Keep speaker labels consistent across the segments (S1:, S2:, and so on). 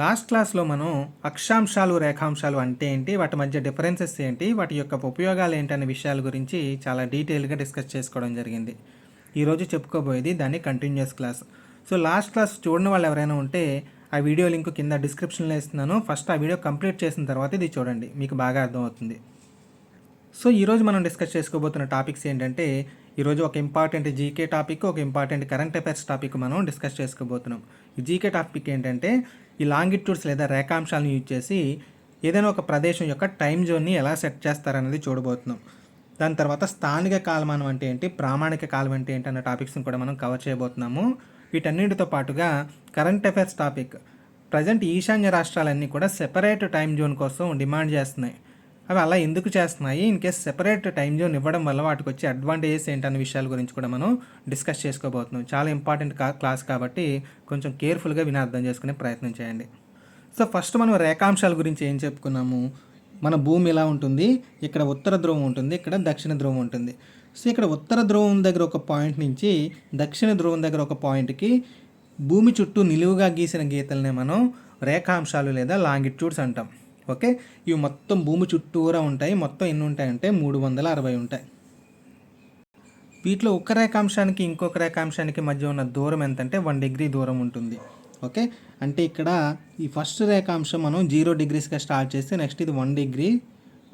S1: Last క్లాస్లో మనం అక్షాంశాలు రేఖాంశాలు అంటే ఏంటి, వాటి మధ్య డిఫరెన్సెస్ ఏంటి, వాటి యొక్క ఉపయోగాలు ఏంటి అనే విషయాల గురించి చాలా డీటెయిల్గా డిస్కస్ చేసుకోవడం జరిగింది. ఈరోజు చెప్పుకోబోయేది దాని continuous class. So last class చూడని వాళ్ళు ఎవరైనా ఉంటే ఆ వీడియో లింక్ కింద డిస్క్రిప్షన్లో ఇస్తున్నాను. ఫస్ట్ ఆ వీడియో కంప్లీట్ చేసిన తర్వాత ఇది చూడండి, మీకు బాగా అర్థమవుతుంది. సో ఈరోజు మనం డిస్కస్ చేసుకోబోతున్న టాపిక్స్ ఏంటంటే, ఈరోజు ఒక ఇంపార్టెంట్ జీకే టాపిక్, ఒక ఇంపార్టెంట్ కరెంట్ అఫైర్స్ టాపిక్ మనం డిస్కస్ చేసుకోబోతున్నాం. ఈ జీకే టాపిక్ ఏంటంటే, ఈ లాంగిట్యూడ్స్ లేదా రేఖాంశాలను యూజ్ చేసి ఏదైనా ఒక ప్రదేశం యొక్క టైం జోన్ని ఎలా సెట్ చేస్తారనేది చూడబోతున్నాం. దాని తర్వాత స్థానిక కాలమానం అంటే ఏంటి, ప్రామాణిక కాలం అంటే ఏంటి అన్న టాపిక్స్ని కూడా మనం కవర్ చేయబోతున్నాము. వీటన్నిటితో పాటుగా కరెంట్ అఫైర్స్ టాపిక్, ప్రజెంట్ ఈశాన్య రాష్ట్రాలన్నీ కూడా సెపరేట్ టైం జోన్ కోసం డిమాండ్ చేస్తున్నాయి. అవి అలా ఎందుకు చేస్తున్నాయి, in case separate time zone ఇవ్వడం వల్ల వాటికి వచ్చే అడ్వాంటేజెస్ ఏంటనే విషయాల గురించి కూడా మనం డిస్కస్ చేసుకోబోతున్నాం. చాలా ఇంపార్టెంట్ క్లాస్ కాబట్టి కొంచెం కేర్ఫుల్గా విని అర్థం చేసుకునే ప్రయత్నం చేయండి. సో ఫస్ట్ మనం రేఖాంశాల గురించి ఏం చెప్పుకున్నాము. మన భూమి ఎలా ఉంటుంది, ఇక్కడ ఉత్తర ధ్రువం ఉంటుంది, ఇక్కడ దక్షిణ ధ్రువం ఉంటుంది. సో ఇక్కడ ఉత్తర ధ్రువం దగ్గర ఒక పాయింట్ నుంచి దక్షిణ ధ్రువం దగ్గర ఒక పాయింట్కి భూమి చుట్టూ నిలువుగా గీసిన గీతలనే మనం రేఖాంశాలు లేదా లాంగిట్యూడ్స్ అంటాం. ఓకే, ఇవి మొత్తం భూమి చుట్టూరా ఉంటాయి. మొత్తం ఎన్ని ఉంటాయంటే 360 ఉంటాయి. వీటిలో ఒక రేఖాంశానికి ఇంకొక రేఖాంశానికి మధ్య ఉన్న దూరం ఎంతంటే 1 డిగ్రీ దూరం ఉంటుంది. ఓకే, అంటే ఇక్కడ ఈ ఫస్ట్ రేఖాంశం మనం 0 డిగ్రీస్గా స్టార్ట్ చేస్తే నెక్స్ట్ ఇది 1 డిగ్రీ,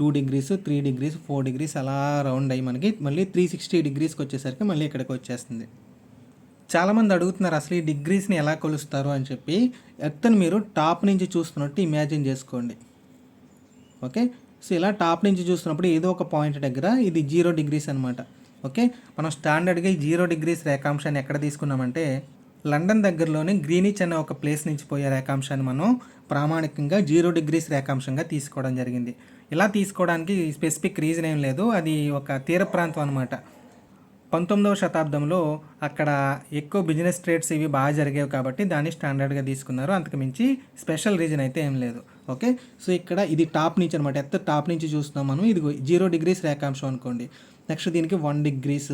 S1: 2 డిగ్రీస్, 3 డిగ్రీస్, 4 డిగ్రీస్ అలా రౌండ్ అయ్యి మనకి మళ్ళీ 360 డిగ్రీస్కి వచ్చేసరికి మళ్ళీ ఇక్కడికి వచ్చేస్తుంది. చాలామంది అడుగుతున్నారు అసలు ఈ డిగ్రీస్ని ఎలా కొలుస్తారు అని చెప్పి. ఎర్త్ని మీరు టాప్ నుంచి చూస్తున్నట్టు ఇమాజిన్ చేసుకోండి. ఓకే, సో ఇలా టాప్ నుంచి చూస్తున్నప్పుడు ఏదో ఒక పాయింట్ దగ్గర ఇది 0 డిగ్రీస్ అనమాట. ఓకే, మనం స్టాండర్డ్గా ఈ 0 డిగ్రీస్ రేఖాంశాన్ని ఎక్కడ తీసుకున్నామంటే లండన్ దగ్గరలోని గ్రీనిచ్ అనే ఒక ప్లేస్ నుంచి పోయే రేఖాంశాన్ని మనం ప్రామాణికంగా 0 డిగ్రీస్ రేఖాంశంగా తీసుకోవడం జరిగింది. ఇలా తీసుకోవడానికి స్పెసిఫిక్ రీజన్ ఏం లేదు, అది ఒక తీర ప్రాంతం అనమాట. 19వ శతాబ్దంలో అక్కడ ఎక్కువ బిజినెస్ ట్రేడ్స్ ఇవి బాగా జరిగేవి కాబట్టి దాన్ని స్టాండర్డ్గా తీసుకున్నారు. అంతకుమించి స్పెషల్ రీజన్ అయితే ఏం లేదు. ఓకే, సో ఇక్కడ ఇది టాప్ నుంచి అనమాట, టాప్ నుంచి చూస్తున్నాం మనం. ఇది 0 డిగ్రీస్ రేఖాంశం అనుకోండి. నెక్స్ట్ దీనికి 1 degrees,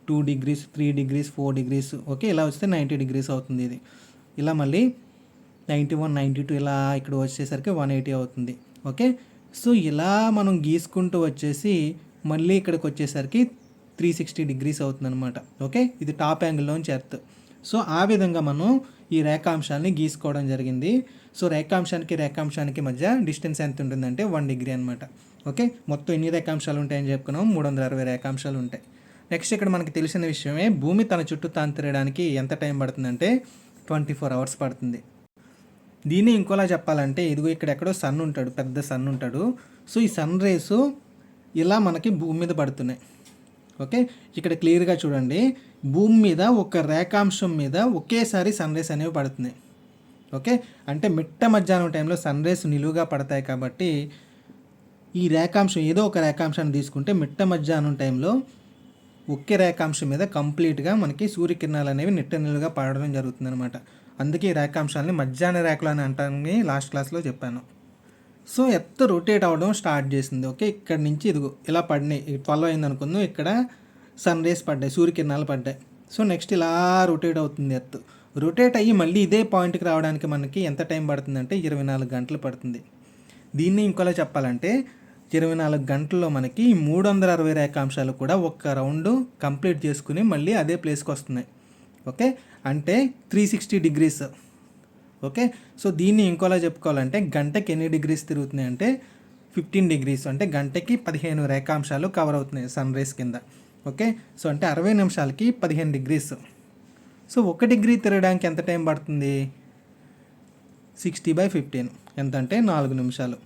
S1: 2 degrees, 3 degrees, 4 degrees. Okay, ఇలా వస్తే 90 డిగ్రీస్ అవుతుంది. ఇది ఇలా మళ్ళీ 91, 92 ఇలా ఇక్కడ వచ్చేసరికి 180 అవుతుంది. ఓకే, సో ఇలా మనం గీసుకుంటూ వచ్చేసి మళ్ళీ ఇక్కడికి వచ్చేసరికి 360 డిగ్రీస్ అవుతుంది అనమాట. ఓకే, ఇది టాప్ యాంగిల్లోంచి ఎర్త్. సో ఆ విధంగా మనం ఈ రేఖాంశాన్ని గీసుకోవడం జరిగింది. సో రేఖాంశానికి మధ్య డిస్టెన్స్ ఎంత ఉంటుందంటే 1 డిగ్రీ అనమాట. ఓకే, మొత్తం ఎన్ని రేఖాంశాలు ఉంటాయని చెప్పుకున్నాం, 360 రేఖాంశాలు ఉంటాయి. నెక్స్ట్ ఇక్కడ మనకి తెలిసిన విషయమే, భూమి తన చుట్టూ తాను తిరగడానికి ఎంత టైం పడుతుందంటే 24 అవర్స్ పడుతుంది. దీన్ని ఇంకోలా చెప్పాలంటే ఇదిగో ఇక్కడ ఎక్కడో సన్ ఉంటాడు, పెద్ద సన్ ఉంటాడు. సో ఈ సన్ రేస్ ఇలా మనకి భూమి మీద పడుతున్నాయి. ఓకే, ఇక్కడ క్లియర్గా చూడండి, భూమి మీద ఒక రేఖాంశం మీద ఒకేసారి సన్ రేస్ అనేవి పడుతున్నాయి. ఓకే, అంటే మిట్ట మధ్యాహ్నం టైంలో సన్ రేస్ నిలువుగా పడతాయి కాబట్టి ఈ రేఖాంశం ఏదో ఒక రేఖాంశాన్ని తీసుకుంటే మిట్ట మధ్యాహ్నం టైంలో ఒకే రేఖాంశం మీద కంప్లీట్గా మనకి సూర్యకిరణాలు అనేవి నిలువుగా పడడం జరుగుతుంది అనమాట. అందుకే ఈ రేఖాంశాలని మధ్యాహ్న రేఖలు అని అంటానని లాస్ట్ క్లాస్లో చెప్పాను. సో ఎర్త్ రొటేట్ అవ్వడం స్టార్ట్ చేసింది. ఓకే, ఇక్కడ నుంచి ఇదిగో ఇలా పడినాయి, 12 అయింది అనుకుందాం, ఇక్కడ సన్ రేస్ పడ్డాయి, సూర్యకిరణాలు పడ్డాయి. సో నెక్స్ట్ ఇలా రొటేట్ అవుతుంది ఎర్త్. రొటేట్ అయ్యి మళ్ళీ ఇదే పాయింట్కి రావడానికి మనకి ఎంత టైం పడుతుందంటే 24 గంటలు పడుతుంది. దీన్ని ఇంకోలా చెప్పాలంటే 24 గంటల్లో మనకి 360 రేఖాంశాలు కూడా ఒక రౌండ్ కంప్లీట్ చేసుకుని మళ్ళీ అదే ప్లేస్కి వస్తున్నాయి. ఓకే, అంటే 360 డిగ్రీస్. ఓకే, సో దీన్ని ఇంకోలా చెప్పుకోవాలంటే గంటకి ఎన్ని డిగ్రీస్ తిరుగుతున్నాయి అంటే 15 డిగ్రీస్. అంటే గంటకి 15 రేఖాంశాలు కవర్ అవుతున్నాయి సన్ రేస్ కింద. ఓకే, సో అంటే 60 నిమిషాలకి 15 డిగ్రీస్. సో 1 డిగ్రీ తిరగడానికి ఎంత టైం పడుతుంది, 60/15 ఎంత అంటే 4 నిమిషాలు.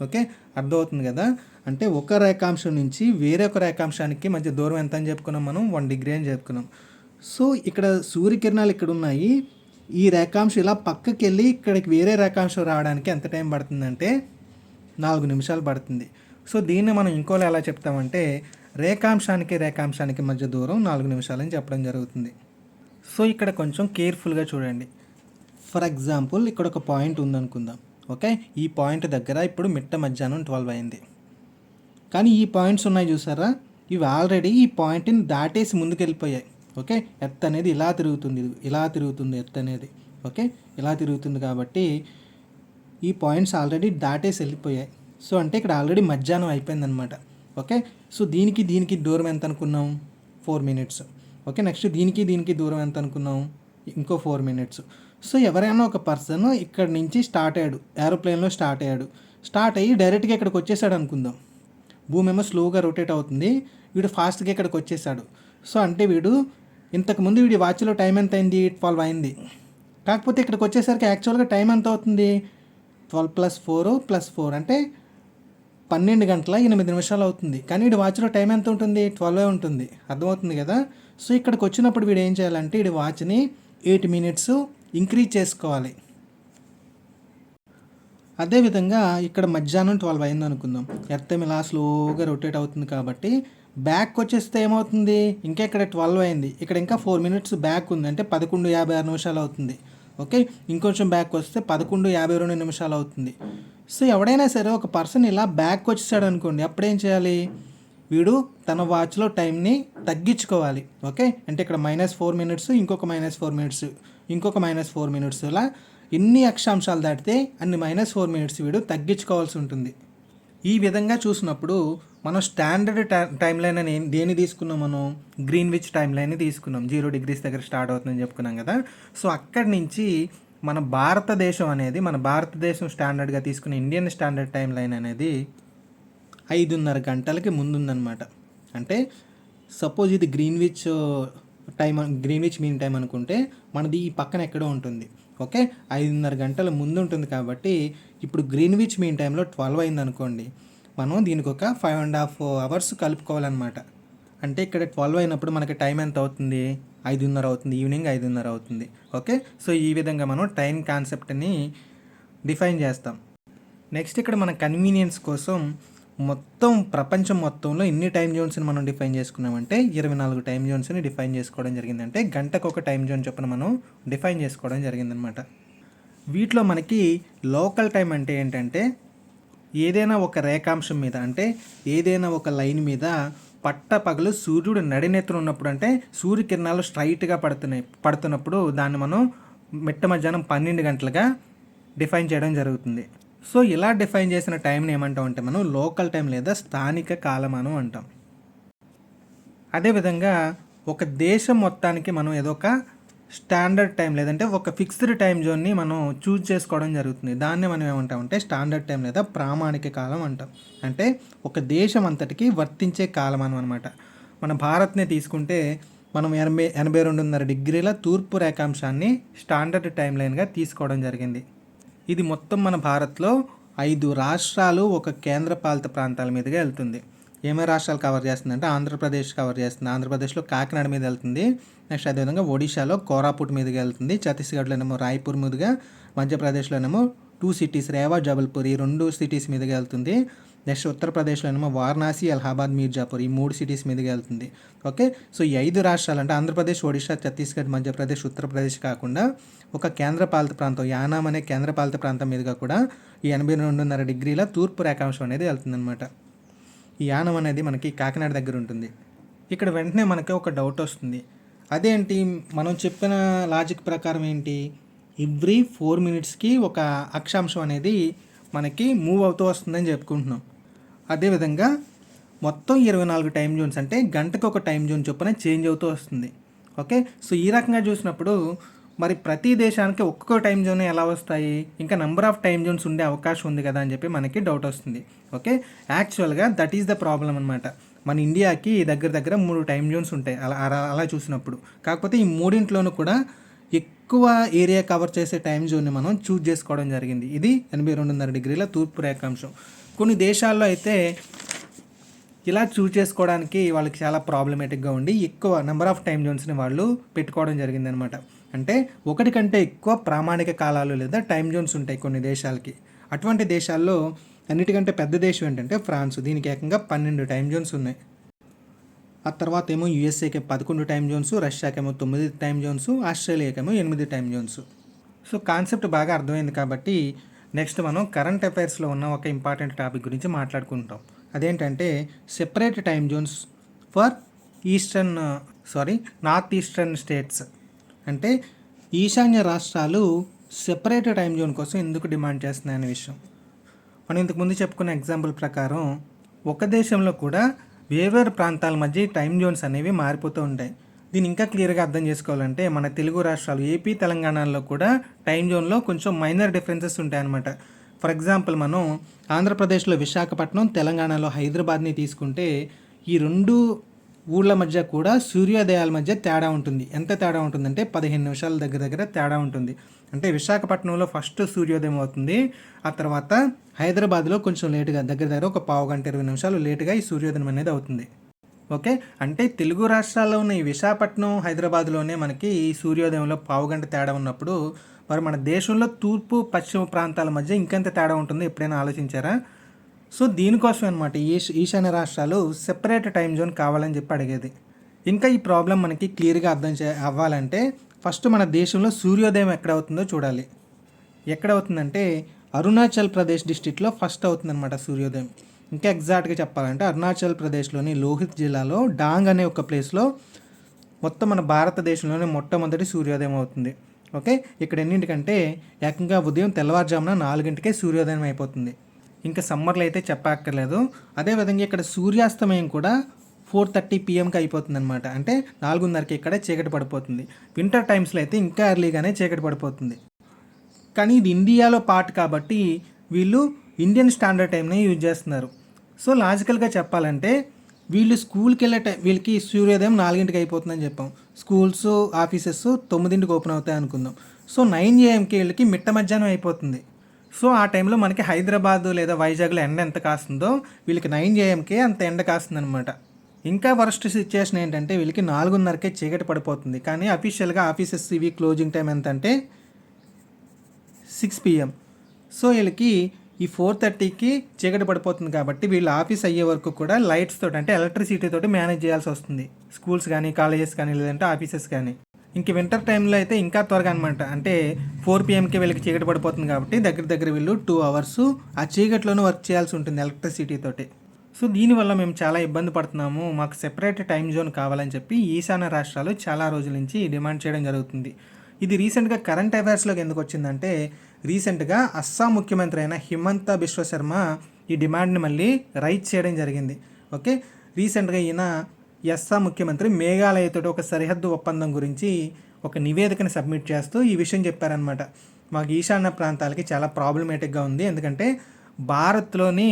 S1: ఓకే, అర్థమవుతుంది కదా. అంటే ఒక రేఖాంశం నుంచి వేరే ఒక రేఖాంశానికి మధ్య దూరం ఎంత అని చెప్పుకున్నాం మనం, 1 డిగ్రీ అని చెప్పుకున్నాం. సో ఇక్కడ సూర్యకిరణాలు ఇక్కడ ఉన్నాయి, ఈ రేఖాంశం ఇలా పక్కకి వెళ్ళి ఇక్కడికి వేరే రేఖాంశం రావడానికి ఎంత టైం పడుతుందంటే 4 నిమిషాలు పడుతుంది. సో దీన్ని మనం ఇంకోలా ఎలా చెప్తామంటే రేఖాంశానికి మధ్య దూరం 4 నిమిషాలని చెప్పడం జరుగుతుంది. సో ఇక్కడ కొంచెం కేర్ఫుల్గా చూడండి. ఫర్ ఎగ్జాంపుల్ ఇక్కడ ఒక పాయింట్ ఉందనుకుందాం. ఓకే, ఈ పాయింట్ దగ్గర ఇప్పుడు మిట్ట మధ్యాహ్నం 12 అయింది. కానీ ఈ పాయింట్స్ ఉన్నాయి చూసారా, ఇవి ఆల్రెడీ ఈ పాయింట్ని దాటేసి ముందుకు వెళ్ళిపోయాయి. ఓకే, ఎర్త్ అనేది ఇలా తిరుగుతుంది ఎర్త్ అనేది. ఓకే, ఇలా తిరుగుతుంది కాబట్టి ఈ పాయింట్స్ ఆల్రెడీ దాటేసి వెళ్ళిపోయాయి. సో అంటే ఇక్కడ ఆల్రెడీ మధ్యాహ్నం అయిపోయిందనమాట. ఓకే, సో దీనికి దూరం ఎంత అనుకున్నాం, 4 minutes. ఓకే, నెక్స్ట్ దీనికి దూరం ఎంత అనుకున్నాం, ఇంకో 4 minutes. సో ఎవరైనా ఒక పర్సన్ ఇక్కడ నుంచి స్టార్ట్ అయ్యాడు, ఏరోప్లేన్లో స్టార్ట్ అయ్యి డైరెక్ట్గా ఇక్కడికి వచ్చేసాడు అనుకుందాం. భూమి ఏమో స్లోగా రొటేట్ అవుతుంది, వీడు ఫాస్ట్గా ఇక్కడికి వచ్చేసాడు. సో అంటే వీడు ఇంతకుముందు వీడి వాచ్లో టైం ఎంత అయింది, 12 అయింది. కాకపోతే ఇక్కడికి వచ్చేసరికి యాక్చువల్గా టైం ఎంత అవుతుంది, 12 + 4 అంటే 12 గంటల 8 నిమిషాలు అవుతుంది. కానీ వీడి వాచ్లో టైం ఎంత ఉంటుంది, 12 ఉంటుంది. అర్థమవుతుంది కదా. సో ఇక్కడికి వచ్చినప్పుడు వీడు ఏం చేయాలంటే వీడి వాచ్ని 8 minutes ఇంక్రీజ్ చేసుకోవాలి. అదేవిధంగా ఇక్కడ మధ్యాహ్నం 12 అయింది అనుకుందాం. ఎర్త్ ఇలా స్లోగా రొటేట్ అవుతుంది కాబట్టి బ్యాక్ వచ్చేస్తే ఏమవుతుంది, ఇంకా ఇక్కడ 12 అయింది, ఇక్కడ ఇంకా 4 minutes బ్యాక్ ఉంది, అంటే 11:56 నిమిషాలు అవుతుంది. ఓకే, ఇంకొంచెం బ్యాక్ వస్తే 11:52 నిమిషాలు అవుతుంది. సో ఎవడైనా సరే ఒక పర్సన్ ఇలా బ్యాక్ వచ్చేసాడు అనుకోండి, అప్పుడేం చేయాలి, వీడు తన వాచ్లో టైంని తగ్గించుకోవాలి. ఓకే, అంటే ఇక్కడ -4 minutes, ఇంకొక -4 minutes, ఇంకొక -4 minutes, ఇలా ఎన్ని అక్షాంశాలు దాటితే అన్ని -4 minutes వీడు తగ్గించుకోవాల్సి ఉంటుంది. ఈ విధంగా చూసినప్పుడు మనం స్టాండర్డ్ టైం లైన్ అని దేన్ని తీసుకున్నాం, మనం గ్రీన్విచ్ టైం లైన్ని తీసుకున్నాం. 0 degrees దగ్గర స్టార్ట్ అవుతుందని చెప్పుకున్నాం కదా. సో అక్కడి నుంచి మన భారతదేశం స్టాండర్డ్గా తీసుకున్న ఇండియన్ స్టాండర్డ్ టైం లైన్ అనేది 5:30 గంటలకి ముందుందనమాట. అంటే సపోజ్ ఇది గ్రీన్విచ్ మీన్ టైం అనుకుంటే మనది ఈ పక్కన ఎక్కడో ఉంటుంది. ఓకే, 5:30 గంటల ముందు ఉంటుంది కాబట్టి ఇప్పుడు గ్రీన్విచ్ మీన్ టైంలో 12 అయింది అనుకోండి, మనం దీనికి ఒక 5.5 hours కలుపుకోవాలన్నమాట. అంటే ఇక్కడ 12 అయినప్పుడు మనకి టైం ఎంత అవుతుంది, 5:30 అవుతుంది, ఈవినింగ్ 5:30 అవుతుంది. ఓకే, సో ఈ విధంగా మనం టైం కాన్సెప్ట్ని డిఫైన్ చేస్తాం. నెక్స్ట్ ఇక్కడ మన కన్వీనియన్స్ కోసం మొత్తం ప్రపంచం మొత్తంలో ఎన్ని టైం జోన్స్ని మనం డిఫైన్ చేసుకున్నామంటే 24 టైం జోన్స్ని డిఫైన్ చేసుకోవడం జరిగిందంటే గంటకు ఒక టైం జోన్ చొప్పున మనం డిఫైన్ చేసుకోవడం జరిగిందనమాట. వీటిలో మనకి లోకల్ టైం అంటే ఏంటంటే ఏదైనా ఒక రేఖాంశం మీద, అంటే ఏదైనా ఒక లైన్ మీద పగలు సూర్యుడు నడినెత్తున ఉన్నప్పుడు, అంటే సూర్యకిరణాలు స్ట్రైట్గా పడుతున్నప్పుడు దాన్ని మనం మిట్ట మధ్యాహ్నం 12 గంటలుగా డిఫైన్ చేయడం జరుగుతుంది. సో ఇలా డిఫైన్ చేసిన టైంని ఏమంటాం అంటే మనం లోకల్ టైం లేదా స్థానిక కాలమానం అంటాం. అదేవిధంగా ఒక దేశం మొత్తానికి మనం ఏదో ఒక స్టాండర్డ్ టైం లేదంటే ఒక ఫిక్స్డ్ టైం జోన్ని మనం చూజ్ చేసుకోవడం జరుగుతుంది. దాన్ని మనం ఏమంటామంటే స్టాండర్డ్ టైం లేదా ప్రామాణిక కాలం అంటాం. అంటే ఒక దేశం అంతటికి వర్తించే కాలమానం అనమాట. మన భారత్ని తీసుకుంటే మనం 82.5 degrees తూర్పు రేఖాంశాన్ని స్టాండర్డ్ టైం లైన్గా తీసుకోవడం జరిగింది. ఇది మొత్తం మన భారత్లో 5 రాష్ట్రాలు ఒక కేంద్రపాలిత ప్రాంతాల మీదుగా వెళ్తుంది. ఏమేమి రాష్ట్రాలు కవర్ చేస్తుందంటే ఆంధ్రప్రదేశ్ కవర్ చేస్తుంది. ఆంధ్రప్రదేశ్లో కాకినాడ మీద వెళ్తుంది. నెక్స్ట్ అదేవిధంగా ఒడిశాలో కోరాపుట్ మీదుగా వెళ్తుంది. ఛత్తీస్గఢ్లోనేమో రాయ్పూర్ మీదుగా, మధ్యప్రదేశ్లోనేమో 2 cities రేవా, జబల్పూర్, ఈ 2 cities మీదుగా వెళ్తుంది. నెక్స్ట్ ఉత్తరప్రదేశ్లోనేమో వారణాసి, అలహాబాద్, మీర్జాపూర్, ఈ 3 cities మీదుగా వెళ్తుంది. ఓకే, సో ఈ 5 రాష్ట్రాలు అంటే ఆంధ్రప్రదేశ్, ఒడిశా, ఛత్తీస్గఢ్, మధ్యప్రదేశ్, ఉత్తరప్రదేశ్ కాకుండా ఒక కేంద్రపాలిత ప్రాంతం యానాం అనే కేంద్రపాలిత ప్రాంతం మీదుగా కూడా ఈ 82.5 degrees తూర్పు రేఖాంశం అనేది వెళ్తుందన్నమాట. ఈ యానం అనేది మనకి కాకినాడ దగ్గర ఉంటుంది. ఇక్కడ వెంటనే మనకి ఒక డౌట్ వస్తుంది, అదేంటి మనం చెప్పిన లాజిక్ ప్రకారం ఏంటి, ఎవ్రీ 4 minutesకి ఒక అక్షాంశం అనేది మనకి మూవ్ అవుతూ వస్తుందని చెప్పుకుంటున్నాం. అదేవిధంగా మొత్తం 24 టైం జోన్స్ అంటే గంటకు ఒక టైం జోన్ చొప్పున చేంజ్ అవుతూ వస్తుంది. ఓకే, సో ఈ రకంగా చూసినప్పుడు మరి ప్రతి దేశానికి ఒక్కొక్క టైం జోన్ ఎలా వస్తాయి, ఇంకా నెంబర్ ఆఫ్ టైం జోన్స్ ఉండే అవకాశం ఉంది కదా అని చెప్పి మనకి డౌట్ వస్తుంది. ఓకే, యాక్చువల్గా దట్ ఈస్ ద ప్రాబ్లం అనమాట. మన ఇండియాకి దగ్గర 3 టైం జోన్స్ ఉంటాయి అలా చూసినప్పుడు. కాకపోతే ఈ మూడింట్లోనూ కూడా ఎక్కువ ఏరియా కవర్ చేసే టైం జోన్ని మనం చూజ్ చేసుకోవడం జరిగింది. ఇది 82.5 degrees తూర్పు రేఖాంశం. కొన్ని దేశాల్లో అయితే ఇలా చూజ్ చేసుకోవడానికి వాళ్ళకి చాలా ప్రాబ్లమేటిక్గా ఉండి ఎక్కువ నెంబర్ ఆఫ్ టైం జోన్స్ని వాళ్ళు పెట్టుకోవడం జరిగిందనమాట. అంటే ఒకటి కంటే ఎక్కువ ప్రామాణిక కాలాలు లేదా టైం జోన్స్ ఉంటాయి కొన్ని దేశాలకి. అటువంటి దేశాల్లో అన్నిటికంటే పెద్ద దేశం ఏంటంటే ఫ్రాన్స్. దీనికి ఏకంగా 12 టైం జోన్స్ ఉన్నాయి. ఆ తర్వాత ఏమో యూఎస్ఏకి 11 టైం జోన్స్, రష్యాకేమో 9 టైం జోన్స్, ఆస్ట్రేలియాకేమో 8 టైం జోన్స్. సో కాన్సెప్ట్ బాగా అర్థమైంది కాబట్టి నెక్స్ట్ మనం కరెంట్ అఫైర్స్లో ఉన్న ఒక ఇంపార్టెంట్ టాపిక్ గురించి మాట్లాడుకుంటాం. అదేంటంటే separate time Jones for north eastern states. అంటే ఈశాన్య రాష్ట్రాలు సెపరేట్ టైం జోన్ కోసం ఎందుకు డిమాండ్ చేస్తున్నాయి అనే విషయం మనం ఇంతకుముందు చెప్పుకున్న ఎగ్జాంపుల్ ప్రకారం ఒక దేశంలో కూడా వేర్వేరు ప్రాంతాల మధ్య టైం జోన్స్ అనేవి మారిపోతూ ఉంటాయి. దీన్ని ఇంకా క్లియర్గా అర్థం చేసుకోవాలంటే మన తెలుగు రాష్ట్రాలు ఏపీ తెలంగాణలో కూడా టైం జోన్లో కొంచెం మైనర్ డిఫరెన్సెస్ ఉంటాయన్నమాట. ఫర్ ఎగ్జాంపుల్ మనం ఆంధ్రప్రదేశ్లో విశాఖపట్నం, తెలంగాణలో హైదరాబాద్ని తీసుకుంటే ఈ రెండు ఊళ్ళ మధ్య కూడా సూర్యోదయాల మధ్య తేడా ఉంటుంది. ఎంత తేడా ఉంటుందంటే 15 నిమిషాల దగ్గర తేడా ఉంటుంది. అంటే విశాఖపట్నంలో ఫస్ట్ సూర్యోదయం అవుతుంది, ఆ తర్వాత హైదరాబాద్లో కొంచెం లేటుగా దగ్గర ఒక పావు గంట 20 నిమిషాలు లేటుగా ఈ సూర్యోదయం అనేది అవుతుంది. ఓకే, అంటే తెలుగు రాష్ట్రాల్లో ఉన్న ఈ విశాఖపట్నం, హైదరాబాద్లోనే మనకి ఈ సూర్యోదయంలో పావు గంట తేడా ఉన్నప్పుడు మరి మన దేశంలో తూర్పు పశ్చిమ ప్రాంతాల మధ్య ఇంకెంత తేడా ఉంటుందో ఎప్పుడైనా ఆలోచించారా? సో దీనికోసం అనమాట ఈశాన్య రాష్ట్రాలు సెపరేట్ టైం జోన్ కావాలని చెప్పి అడిగేది. ఇంకా ఈ ప్రాబ్లం మనకి క్లియర్గా అవ్వాలంటే ఫస్ట్ మన దేశంలో సూర్యోదయం ఎక్కడ అవుతుందో చూడాలి. ఎక్కడ అవుతుందంటే అరుణాచల్ ప్రదేశ్ డిస్టిక్లో ఫస్ట్ అవుతుందన్నమాట సూర్యోదయం. ఇంకా ఎగ్జాక్ట్గా చెప్పాలంటే అరుణాచల్ ప్రదేశ్లోని లోహిత్ జిల్లాలో డాంగ్ అనే ఒక ప్లేస్లో మొత్తం మన భారతదేశంలోనే మొట్టమొదటి సూర్యోదయం అవుతుంది. ఓకే, ఇక్కడ ఎన్నింటికంటే ఏకంగా ఉదయం తెల్లవారుజామున 4 సూర్యోదయం అయిపోతుంది. ఇంకా సమ్మర్లో అయితే చెప్పక్కర్లేదు. అదేవిధంగా ఇక్కడ సూర్యాస్తమయం కూడా 4:30 PM అయిపోతుంది అనమాట. అంటే 4:30కి ఇక్కడ చీకటి పడిపోతుంది. వింటర్ టైమ్స్లో అయితే ఇంకా ఎర్లీగానే చీకటి పడిపోతుంది. కానీ ఇది ఇండియాలో పార్ట్ కాబట్టి వీళ్ళు ఇండియన్ స్టాండర్డ్ టైంని యూజ్ చేస్తున్నారు. సో లాజికల్గా చెప్పాలంటే వీళ్ళు స్కూల్కి వెళ్ళే టైం వీళ్ళకి సూర్యోదయం 4 అయిపోతుందని చెప్పాం. స్కూల్స్, ఆఫీసెస్ 9 ఓపెన్ అవుతాయి అనుకుందాం. సో 9 AM వీళ్ళకి మిట్ట మధ్యాహ్నం అయిపోతుంది. సో ఆ టైంలో మనకి హైదరాబాద్ లేదా వైజాగ్లో ఎండ ఎంత కాస్తుందో వీళ్ళకి 9 AM అంత ఎండ కాస్తుంది అనమాట. ఇంకా వరస్ట్ సిచ్యుయేషన్ ఏంటంటే వీళ్ళకి 4:30కే చీకటి పడిపోతుంది. కానీ అఫీషియల్గా ఆఫీసెస్ ఇవి క్లోజింగ్ టైం ఎంత అంటే 6 PM. సో వీళ్ళకి ఈ 4:30కి చీకటి పడిపోతుంది కాబట్టి వీళ్ళు ఆఫీస్ అయ్యే వరకు కూడా లైట్స్ తోటి అంటే ఎలక్ట్రిసిటీ తోటి మేనేజ్ చేయాల్సి వస్తుంది. స్కూల్స్ కానీ, కాలేజెస్ కానీ, లేదంటే ఆఫీసెస్ కానీ. ఇంక వింటర్ టైంలో అయితే ఇంకా త్వరగా అనమాట. అంటే 4 PMకి వీళ్ళకి చీకటి పడిపోతుంది కాబట్టి దగ్గర వీళ్ళు 2 hours ఆ చీకట్లోనే వర్క్ చేయాల్సి ఉంటుంది ఎలక్ట్రిసిటీ తోటి. సో దీనివల్ల మేము చాలా ఇబ్బంది పడుతున్నాము, మాకు సెపరేట్ టైం జోన్ కావాలని చెప్పి ఈశాన్య రాష్ట్రాలు చాలా రోజుల నుంచి డిమాండ్ చేయడం జరుగుతుంది. ఇది రీసెంట్గా కరెంట్ అఫైర్స్లోకి ఎందుకు వచ్చిందంటే రీసెంట్గా అస్సాం ముఖ్యమంత్రి అయిన హిమంత బిశ్వ శర్మ ఈ డిమాండ్ని మళ్ళీ రైజ్ చేయడం జరిగింది. ఓకే, రీసెంట్గా ఈయన అస్సాం ముఖ్యమంత్రి మేఘాలయతో ఒక సరిహద్దు ఒప్పందం గురించి ఒక నివేదికను సబ్మిట్ చేస్తూ ఈ విషయం చెప్పారనమాట. మాకు ఈశాన్య ప్రాంతాలకి చాలా ప్రాబ్లమేటిక్గా ఉంది, ఎందుకంటే భారత్లోని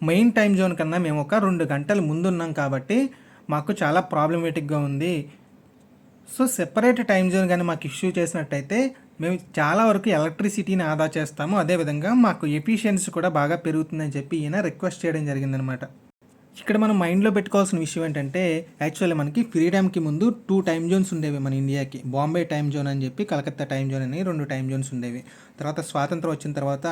S1: మెయిన్ టైం జోన్ కన్నా మేము ఒక 2 గంటలు ముందున్నాం కాబట్టి మాకు చాలా ప్రాబ్లమేటిక్గా ఉంది. సో సెపరేట్ టైం జోన్ కానీ మాకు ఇష్యూ చేసినట్టయితే మేము చాలా వరకు ఎలక్ట్రిసిటీని ఆదా చేస్తాము, అదేవిధంగా మాకు ఎఫిషియన్సీ కూడా బాగా పెరుగుతుందని చెప్పి ఈయన రిక్వెస్ట్ చేయడం జరిగిందనమాట. ఇక్కడ మనం మైండ్లో పెట్టుకోవాల్సిన విషయం ఏంటంటే యాక్చువల్లీ మనకి ఫ్రీడమ్కి ముందు 2 టైం జోన్స్ ఉండేవి మన ఇండియాకి. బాంబే టైం జోన్ అని చెప్పి కలకత్తా టైం జోన్ అని 2 టైం జోన్స్ ఉండేవి. తర్వాత స్వాతంత్రం వచ్చిన తర్వాత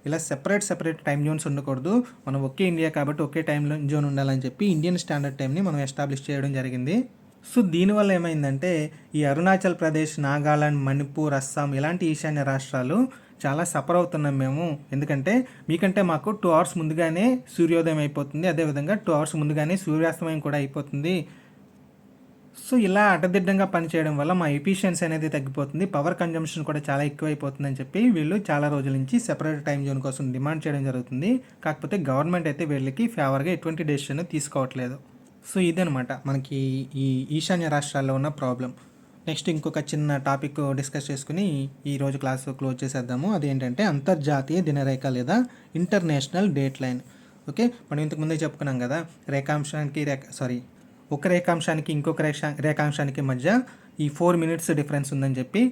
S1: ఇలా సెపరేట్ టైం జోన్స్ ఉండకూడదు, మనం ఒకే ఇండియా కాబట్టి ఒకే టైం జోన్ ఉండాలని చెప్పి ఇండియన్ స్టాండర్డ్ టైంని మనం ఎస్టాబ్లిష్ చేయడం జరిగింది. సో దీనివల్ల ఏమైందంటే ఈ అరుణాచల్ ప్రదేశ్, నాగాలాండ్, మణిపూర్, అస్సాం ఇలాంటి ఈశాన్య రాష్ట్రాలు చాలా సఫర్ అవుతున్నాం మేము. ఎందుకంటే మీకంటే మాకు 2 hours ముందుగానే సూర్యోదయం అయిపోతుంది, అదేవిధంగా 2 hours ముందుగానే సూర్యాస్తమయం కూడా అయిపోతుంది. సో ఇలా అడ్డదిడ్డంగా పనిచేయడం వల్ల మా ఎఫిషియన్సీ అనేది తగ్గిపోతుంది, పవర్ కన్జంప్షన్ కూడా చాలా ఎక్కువైపోతుందని చెప్పి వీళ్ళు చాలా రోజుల నుంచి సెపరేట్ టైం జోన్ కోసం డిమాండ్ చేయడం జరుగుతుంది. కాకపోతే గవర్నమెంట్ అయితే వీళ్ళకి ఫేవర్గా ఎటువంటి డెసిషన్ తీసుకోవట్లేదు. సో ఇదనమాట మనకి ఈ ఈశాన్య రాష్ట్రాల్లో ఉన్న ప్రాబ్లం. నెక్స్ట్ ఇంకొక చిన్న టాపిక్ డిస్కస్ చేసుకుని ఈరోజు క్లాసు క్లోజ్ చేసేద్దాము. అదేంటంటే అంతర్జాతీయ దినరేఖ లేదా ఇంటర్నేషనల్ డేట్ లైన్. ఓకే, మనం ఇంతకుముందే చెప్పుకున్నాం కదా ఒక రేఖాంశానికి ఇంకొక రేఖాంశానికి మధ్య ఈ 4 minutes డిఫరెన్స్ ఉందని చెప్పి.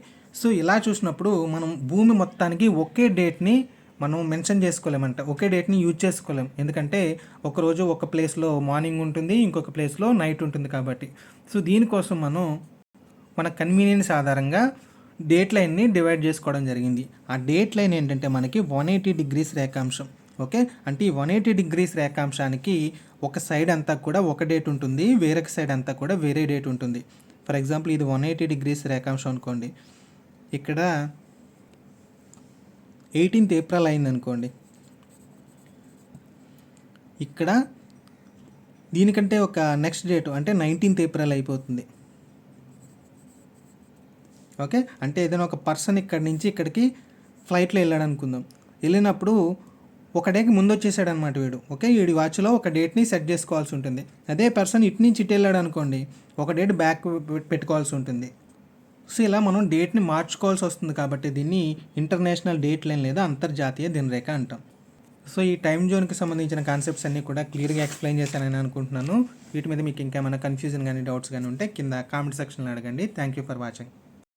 S1: సో ఇలా చూసినప్పుడు మనం భూమి మొత్తానికి ఒకే డేట్ని మనం మెన్షన్ చేసుకోలేమంట, ఒకే డేట్ని యూజ్ చేసుకోలేం. ఎందుకంటే ఒకరోజు ఒక ప్లేస్లో మార్నింగ్ ఉంటుంది, ఇంకొక ప్లేస్లో నైట్ ఉంటుంది కాబట్టి. సో దీనికోసం మన కన్వీనియన్స్ ఆధారంగా డేట్ లైన్ని డివైడ్ చేసుకోవడం జరిగింది. ఆ డేట్ లైన్ ఏంటంటే మనకి 180 degrees రేఖాంశం. ఓకే, అంటే ఈ 180 degrees రేఖాంశానికి ఒక సైడ్ అంతా కూడా ఒక డేట్ ఉంటుంది, వేరొక సైడ్ అంతా కూడా వేరే డేట్ ఉంటుంది. ఫర్ ఎగ్జాంపుల్ ఇది 180 degrees రేఖాంశం అనుకోండి, ఇక్కడ 18th April అయిందనుకోండి, ఇక్కడ దీనికంటే ఒక నెక్స్ట్ డేట్ అంటే 19th April అయిపోతుంది. ఓకే, అంటే ఏదైనా ఒక పర్సన్ ఇక్కడి నుంచి ఇక్కడికి ఫ్లైట్లో వెళ్ళాడు అనుకుందాం. వెళ్ళినప్పుడు ఒక డేకి ముందు వచ్చేసాడు అనమాట వీడు. ఓకే, వీడి వాచ్లో ఒక డేట్ని సెట్ చేసుకోవాల్సి ఉంటుంది. అదే పర్సన్ ఇటు నుంచి ఇటు వెళ్ళాడు అనుకోండి, ఒక డేట్ బ్యాక్ పెట్టుకోవాల్సి ఉంటుంది. సో ఇలా మనం డేట్ని మార్చుకోవాల్సి వస్తుంది. కాబట్టి దీన్ని ఇంటర్నేషనల్ డేట్ లైన్ లేదా అంతర్జాతీయ దినరేఖ అంటాం. సో ఈ టైం జోన్కి సంబంధించిన కాన్సెప్ట్స్ అన్నీ కూడా క్లియర్గా ఎక్స్ప్లెయిన్ చేశానని అనుకుంటున్నాను. వీటి మీద మీకు ఇంకేమైనా కన్ఫ్యూజన్ కానీ డౌట్స్ కానీ ఉంటే కింద కామెంట్ సెక్షన్లో అడగండి. Thank you for watching.